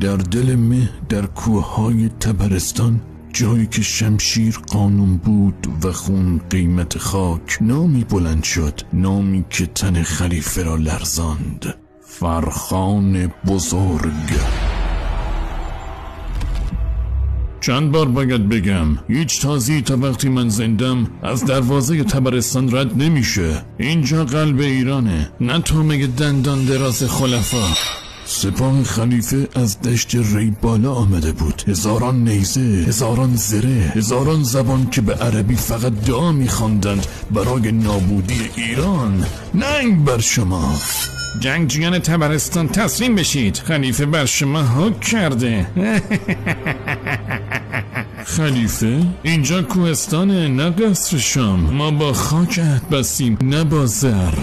در دل مه در کوههای تبرستان، جایی که شمشیر قانون بود و خون قیمت خاک، نامی بلند شد، نامی که تن خلیفه را لرزاند: فرخان بزرگ. چند بار باید بگم هیچ تازی تا وقتی من زندم از دروازه تبرستان رد نمیشه. اینجا قلب ایرانه، نه تومه دندان دراز خلفا. سپاه خلیفه از دشت ری بالا آمده بود. هزاران نیزه، هزاران زره، هزاران زبان که به عربی فقط دعا می‌خواندند برای نابودی ایران. ننگ بر شما جنگجویان تبرستان، تسلیم بشید، خلیفه بر شما حکم کرده. خلیفه؟ اینجا کوهستانه، نه قصر شام. ما با خاک عهد بستیم، نه با زر.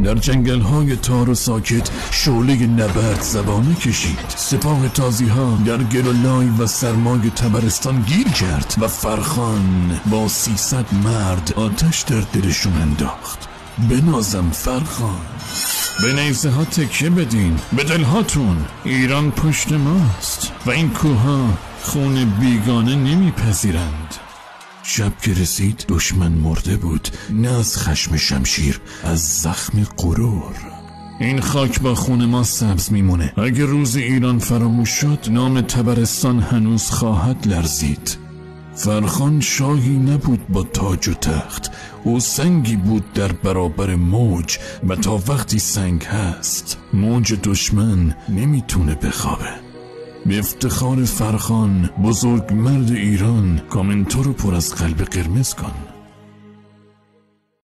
در جنگل‌های تار و ساکت شعله نبرد زبانه کشید. سپاه تازی‌ها در گل و لای و سرمای تبرستان گیر کرد و فرخان با 300 مرد آتش در دلشون انداخت. بنازم فرخان، به نیزه ها تکیه بدین، به دلهاتون. ایران پشت ماست و این کوها خون بیگانه نمیپذیرند. شب که رسید دشمن مرده بود، نه از خشم شمشیر، از زخم غرور. این خاک با خون ما سبز میمونه. اگه روز ایران فراموش شد، نام تبرستان هنوز خواهد لرزید. فرخان شاهی نبود با تاج و تخت، او سنگی بود در برابر موج و تا وقتی سنگ هست موج دشمن نمیتونه بخوابه. به افتخار فرخان، بزرگ مرد ایران، کامنتو رو پر از قلب قرمز کن.